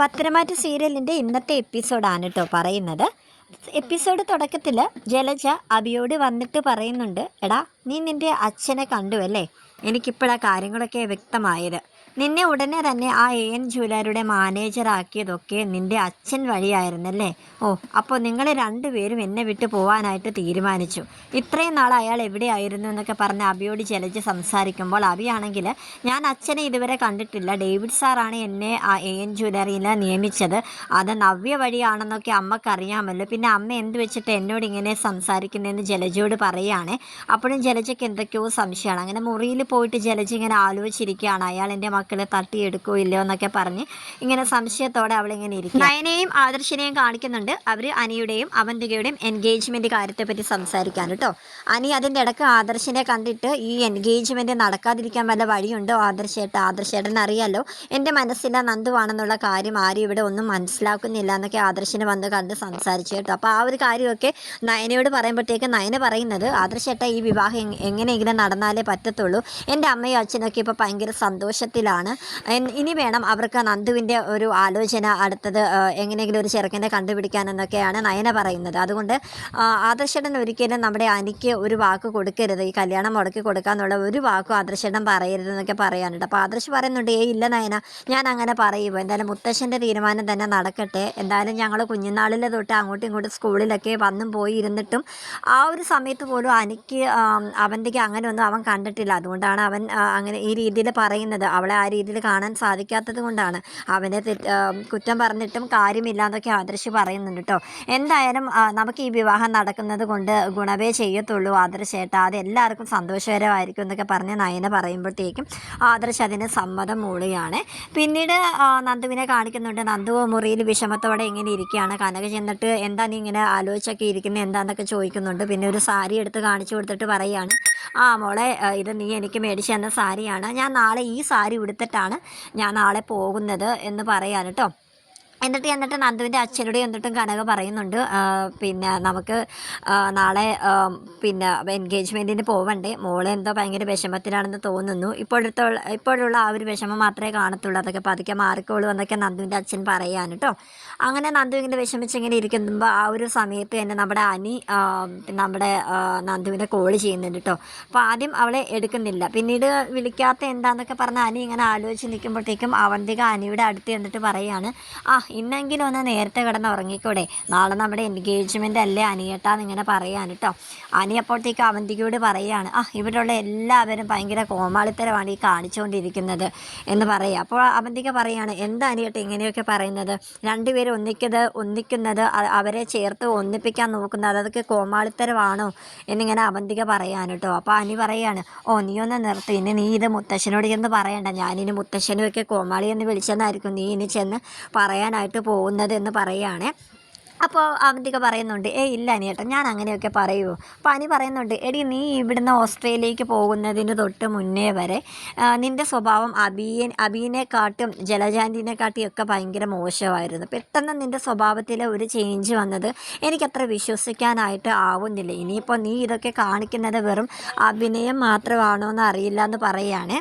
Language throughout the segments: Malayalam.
പത്തരമാറ്റ് സീരിയലിൻ്റെ ഇന്നത്തെ എപ്പിസോഡാണ് കേട്ടോ പറയുന്നത്. എപ്പിസോഡ് തുടക്കത്തിൽ ജലജ അബിയോട് വന്നിട്ട് പറയുന്നുണ്ട്, എടാ നീ നിൻ്റെ അച്ഛനെ കണ്ടു അല്ലേ, എനിക്കിപ്പോഴാണ് കാര്യങ്ങളൊക്കെ വ്യക്തമായത്. നിന്നെ ഉടനെ തന്നെ ആ AN ജ്വല്ലറിയുടെ മാനേജറാക്കിയതൊക്കെ നിൻ്റെ അച്ഛൻ വഴിയായിരുന്നല്ലേ. ഓ, അപ്പോൾ നിങ്ങൾ രണ്ടുപേരും എന്നെ വിട്ട് പോകാനായിട്ട് തീരുമാനിച്ചു. ഇത്രയും നാൾ അയാൾ എവിടെയായിരുന്നു എന്നൊക്കെ പറഞ്ഞ് അബിയോട് ജലജ സംസാരിക്കുമ്പോൾ അബിയാണെങ്കിൽ, ഞാൻ അച്ഛനെ ഇതുവരെ കണ്ടിട്ടില്ല, ഡേവിഡ് സാറാണ് എന്നെ ആ AN ജ്വല്ലറിയിൽ നിയമിച്ചത്, അത് നവ്യ വഴിയാണെന്നൊക്കെ അമ്മക്കറിയാമല്ലോ, പിന്നെ അമ്മ എന്ത് വെച്ചിട്ട് എന്നോട് ഇങ്ങനെ സംസാരിക്കുന്നതെന്ന് ജലജയോട് പറയുകയാണ്. അപ്പോഴും ജലജയ്ക്ക് എന്തൊക്കെയോ സംശയമാണ്. അങ്ങനെ മുറിയിൽ പോയിട്ട് ജലജ ഇങ്ങനെ ആലോചിച്ചിരിക്കുകയാണ്, അയാൾ എൻ്റെ മക്കളെ തട്ടിയെടുക്കോ ഇല്ലയോ എന്നൊക്കെ പറഞ്ഞ് ഇങ്ങനെ സംശയത്തോടെ അവളിങ്ങനെ ഇരിക്കും. നയനയും ആദർശിനെയും കാണിക്കുന്നുണ്ട്. അവർ അനിയുടെയും അവന്തികയുടെയും എൻഗേജ്മെൻറ്റ് കാര്യത്തെപ്പറ്റി സംസാരിക്കാൻ കേട്ടോ. അനി അതിൻ്റെ ഇടയ്ക്ക് ആദർശിനെ കണ്ടിട്ട്, ഈ എൻഗേജ്മെൻറ്റ് നടക്കാതിരിക്കാൻ വല്ല വഴിയുണ്ടോ ആദർശേട്ടൻ അറിയാലോ എൻ്റെ മനസ്സിലെ നന്ദുവാണെന്നുള്ള കാര്യം ആരും ഇവിടെ ഒന്നും മനസ്സിലാക്കുന്നില്ല എന്നൊക്കെ ആദർശിനെ വന്ന് കണ്ട് സംസാരിച്ചു കേട്ടോ. അപ്പോൾ ആ ഒരു കാര്യമൊക്കെ നയനയോട് പറയുമ്പോഴത്തേക്ക് നയന പറയുന്നത്, ആദർശേട്ട ഈ വിവാഹം എങ്ങനെയെങ്കിലും നടന്നാലേ പറ്റത്തുള്ളൂ, എൻ്റെ അമ്മയും അച്ഛനൊക്കെ ഇപ്പോൾ ഭയങ്കര സന്തോഷത്തിലാണ്, ഇനി വേണം അവർക്ക് നന്ദുവിൻ്റെ ഒരു ആലോചന അടുത്തത് എങ്ങനെയെങ്കിലും ഒരു ചെറുക്കനെ കണ്ടുപിടിക്കാനെന്നൊക്കെയാണ് നയന പറയുന്നത്. അതുകൊണ്ട് ആദർശേട്ടൻ ഒരിക്കലും നമ്മുടെ അനിക്ക് ഒരു വാക്ക് കൊടുക്കരുത്, ഈ കല്യാണം മുടക്കി കൊടുക്കാന്നുള്ള ഒരു വാക്കും ആദർശേട്ടൻ പറയരുതെന്നൊക്കെ പറയാനുണ്ട്. അപ്പോൾ ആദർശ് പറയുന്നുണ്ട്, ഇല്ല നയന, ഞാൻ അങ്ങനെ പറയുമോ, എന്തായാലും മുത്തശ്ശൻ്റെ തീരുമാനം തന്നെ നടക്കട്ടെ, എന്തായാലും ഞങ്ങൾ കുഞ്ഞുനാളിൽ തൊട്ട് അങ്ങോട്ടും ഇങ്ങോട്ടും സ്കൂളിലൊക്കെ വന്നും പോയി ഇരുന്നിട്ടും ആ ഒരു സമയത്ത് പോലും എനിക്ക് അവൻ്റെക്ക് അങ്ങനെയൊന്നും അവൻ കണ്ടിട്ടില്ല, അതുകൊണ്ടാണ് അവൻ അങ്ങനെ ഈ രീതിയിൽ പറയുന്നത്, അവളെ ആ രീതിയിൽ കാണാൻ സാധിക്കാത്തത് കൊണ്ടാണ്, അവനെ കുറ്റം പറഞ്ഞിട്ടും കാര്യമില്ല എന്നൊക്കെ ആദർശ് പറയുന്നുണ്ട് കേട്ടോ. എന്തായാലും നമുക്ക് ഈ വിവാഹം നടക്കുന്നത് കൊണ്ട് ഗുണവേ ചെയ്യത്തുള്ളൂ ആദർശേട്ട, അത് എല്ലാവർക്കും സന്തോഷകരമായിരിക്കും എന്നൊക്കെ പറഞ്ഞ് നയന പറയുമ്പോഴത്തേക്കും ആദർശ് അതിന് സമ്മതം മൂളുകയാണ്. പിന്നീട് നന്ദുവിനെ കാണിക്കുന്നുണ്ട്. നന്ദു മുറിയിൽ വിഷമത്തോടെ ഇങ്ങനെ ഇരിക്കുകയാണ്. കനക ചെന്നിട്ട്, എന്താ നീ ഇങ്ങനെ ആലോചിച്ചൊക്കെ ഇരിക്കുന്നത് എന്താണെന്നൊക്കെ ചോദിക്കുന്നുണ്ട്. പിന്നെ ഒരു സാരി എടുത്ത് കാണിച്ചു കൊടുത്തിട്ട് പറയുകയാണ്, ആ മോളെ, ഇത് നീ എനിക്ക് മേടിച്ച് തന്ന സാരിയാണ്, ഞാൻ നാളെ ഈ സാരി ഉടുത്തിട്ടാണ് ഞാൻ നാളെ പോകുന്നത് എന്ന് പറയാൻ കേട്ടോ. എന്നിട്ട് നന്ദുവിൻ്റെ അച്ഛനോട് എന്നിട്ടും കനക പറയുന്നുണ്ട്, പിന്നെ നമുക്ക് നാളെ പിന്നെ എൻഗേജ്മെൻറ്റിന് പോവണ്ടേ, മോളെ എന്തോ ഭയങ്കര വിഷമത്തിലാണെന്ന് തോന്നുന്നു, ഇപ്പോഴുള്ള ആ ഒരു വിഷമം മാത്രമേ കാണത്തുള്ളൂ, അതൊക്കെ പതുക്കെ മാറിക്കോളൂ എന്നൊക്കെ നന്ദുവിൻ്റെ അച്ഛൻ പറയാൻ കേട്ടോ. അങ്ങനെ നന്ദു ഇങ്ങനെ വിഷമിച്ചിങ്ങനെ ഇരിക്കുമ്പോൾ ആ ഒരു സമയത്ത് തന്നെ നമ്മുടെ അനി നമ്മുടെ നന്ദുവിനെ കോള് ചെയ്യുന്നുണ്ട് കേട്ടോ. അപ്പോൾ ആദ്യം അവളെ എടുക്കുന്നില്ല, പിന്നീട് വിളിക്കാത്ത എന്താണെന്നൊക്കെ പറഞ്ഞ് അനി ഇങ്ങനെ ആലോചിച്ച് നിൽക്കുമ്പോഴത്തേക്കും അവന്തിക അനിയുടെ അടുത്ത് എന്നിട്ട് പറയാണ്, ഇന്നെങ്കിലും ഒന്ന് നേരത്തെ കിടന്ന് ഉറങ്ങിക്കൂടെ, നാളെ നമ്മുടെ എൻഗേജ്മെൻ്റ് അല്ലേ അനിയേട്ടാന്ന് ഇങ്ങനെ പറയാൻ കേട്ടോ. അനി അപ്പോഴത്തേക്ക് അവന്തികയോട് പറയുകയാണ്, ഇവിടെയുള്ള എല്ലാവരും ഭയങ്കര കോമാളിത്തരമാണ് ഈ കാണിച്ചുകൊണ്ടിരിക്കുന്നത് എന്ന് പറയുക. അപ്പോൾ അവന്തിക പറയുകയാണ്, എന്താ അനിയേട്ട ഇങ്ങനെയൊക്കെ പറയുന്നത്, രണ്ടുപേരും ഒന്നിക്കുന്നത് അവരെ ചേർത്ത് ഒന്നിപ്പിക്കാൻ നോക്കുന്നത് അതൊക്കെ കോമാളിത്തരമാണോ എന്നിങ്ങനെ അവന്തിക പറയാൻ കേട്ടോ. അപ്പോൾ അനി പറയാണ്, നീ ഒന്ന് നിർത്തി, ഇനി നീ ഇത് മുത്തശ്ശനോട് ചെന്ന് പറയണ്ട, ഞാനിനി മുത്തശ്ശനുമൊക്കെ കോമാളി എന്ന് വിളിച്ചെന്നായിരിക്കും നീ ഇനി ചെന്ന് പറയാനായിട്ട് പോകുന്നത് എന്ന് പറയുകയാണ്. അപ്പോൾ അവന്തിക പറയുന്നുണ്ട്, ഇല്ല അനിയേട്ടാ, ഞാൻ അങ്ങനെയൊക്കെ പറയുമോ. അപ്പോൾ അനി പറയുന്നുണ്ട്, എടി നീ ഇവിടുന്ന് ഓസ്ട്രേലിയക്ക് പോകുന്നതിന് തൊട്ട് മുന്നേ വരെ നിൻ്റെ സ്വഭാവം അബീനെക്കാട്ടും ജലജാൻറ്റിനെക്കാട്ടിയും ഒക്കെ ഭയങ്കര മോശമായിരുന്നു. പെട്ടെന്ന് നിൻ്റെ സ്വഭാവത്തിൽ ഒരു ചേഞ്ച് വന്നത് എനിക്കത്ര വിശ്വസിക്കാനായിട്ട് ആവുന്നില്ല. ഇനിയിപ്പോൾ നീ ഇതൊക്കെ കാണിക്കുന്നത് വെറും അഭിനയം മാത്രമാണോ എന്ന് അറിയില്ല എന്ന് പറയുകയാണ്.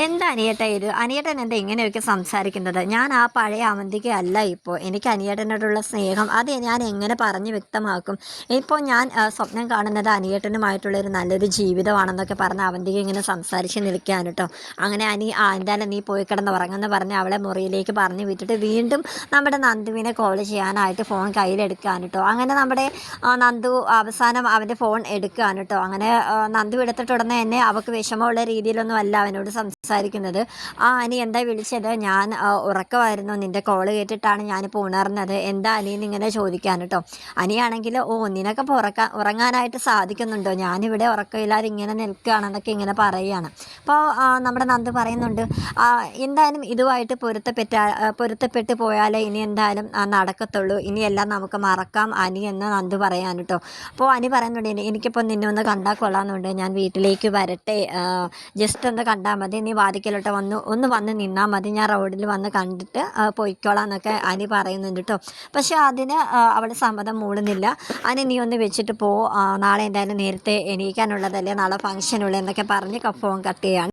എന്താ അനിയേട്ട ഇത്, അനിയേട്ടൻ എന്താ ഇങ്ങനെയൊക്കെ സംസാരിക്കുന്നത്, ഞാൻ ആ പഴയ അവന്തിക അല്ല ഇപ്പോൾ, എനിക്ക് അനിയേട്ടനോടുള്ള സ്നേഹം അത് ഞാൻ എങ്ങനെ പറഞ്ഞ് വ്യക്തമാക്കും, ഇപ്പോൾ ഞാൻ സ്വപ്നം കാണുന്നത് അനിയേട്ടനുമായിട്ടുള്ളൊരു നല്ലൊരു ജീവിതമാണെന്നൊക്കെ പറഞ്ഞ് അവന്തിക ഇങ്ങനെ സംസാരിച്ച് നിൽക്കുകയാണ് കേട്ടോ. അങ്ങനെ അനി എന്തായാലും നീ പോയി കിടന്ന് ഉറങ്ങുമെന്ന് പറഞ്ഞ് അവളെ മുറിയിലേക്ക് പറഞ്ഞു വിട്ടിട്ട് വീണ്ടും നമ്മുടെ നന്ദുവിനെ കോൾ ചെയ്യാനായിട്ട് ഫോൺ കയ്യിലെടുക്കുകയാണ് കേട്ടോ. അങ്ങനെ നമ്മുടെ നന്ദു അവസാനം അവൻ്റെ ഫോൺ എടുക്കുകയാണ് കേട്ടോ. അങ്ങനെ നന്ദു എടുത്തിട്ട് ഉടനെ തന്നെ അവൾക്ക് വിഷമമുള്ള രീതിയിലൊന്നും അല്ല അവനോട് സംസാരിക്കുന്നത്. അനി എന്താ വിളിച്ചത്, ഞാൻ ഉറക്കമായിരുന്നു, നിൻ്റെ കോള് കേട്ടിട്ടാണ് ഞാനിപ്പോൾ ഉണർന്നത്, എന്താ അനിയെന്ന് ഇങ്ങനെ ചോദിക്കാൻ കേട്ടോ. അനിയാണെങ്കിൽ, നിനക്കപ്പോൾ ഉറങ്ങാനായിട്ട് സാധിക്കുന്നുണ്ടോ, ഞാനിവിടെ ഉറക്കമില്ലാതെ ഇങ്ങനെ നിൽക്കുകയാണെന്നൊക്കെ ഇങ്ങനെ പറയുകയാണ്. അപ്പോൾ നമ്മുടെ നന്ദു പറയുന്നുണ്ട്, എന്തായാലും ഇതുമായിട്ട് പൊരുത്തപ്പെട്ട് പോയാലേ ഇനി എന്തായാലും നടക്കത്തുള്ളൂ, ഇനിയെല്ലാം നമുക്ക് മറക്കാം അനി എന്ന് നന്ദു പറയാൻ കേട്ടോ. അപ്പോൾ അനി പറയുന്നുണ്ട്, എനിക്കിപ്പോൾ നിന്നെ ഒന്ന് കണ്ടാൽ കൊള്ളാമെന്നുണ്ട്, ഞാൻ വീട്ടിലേക്ക് വരട്ടെ, ജസ്റ്റ് ഒന്ന് കണ്ടാൽ മതി, നീ വാതിക്കലോട്ട് വന്ന് നിന്നാൽ മതി, ഞാൻ റോഡിൽ വന്ന് കണ്ടിട്ട് പൊയ്ക്കോളാം എന്നൊക്കെ അനി പറയുന്നുണ്ട് കേട്ടോ. പക്ഷെ അതിന് അവൾ സമ്മതം മൂളുന്നില്ല. അനി നീ ഒന്ന് വെച്ചിട്ട് നാളെ എന്തായാലും നേരത്തെ എണീക്കാനുള്ളതല്ലേ, നാളെ ഫംഗ്ഷനുള്ള എന്നൊക്കെ പറഞ്ഞ് ഫോൺ കട്ട് ചെയ്യാണ്.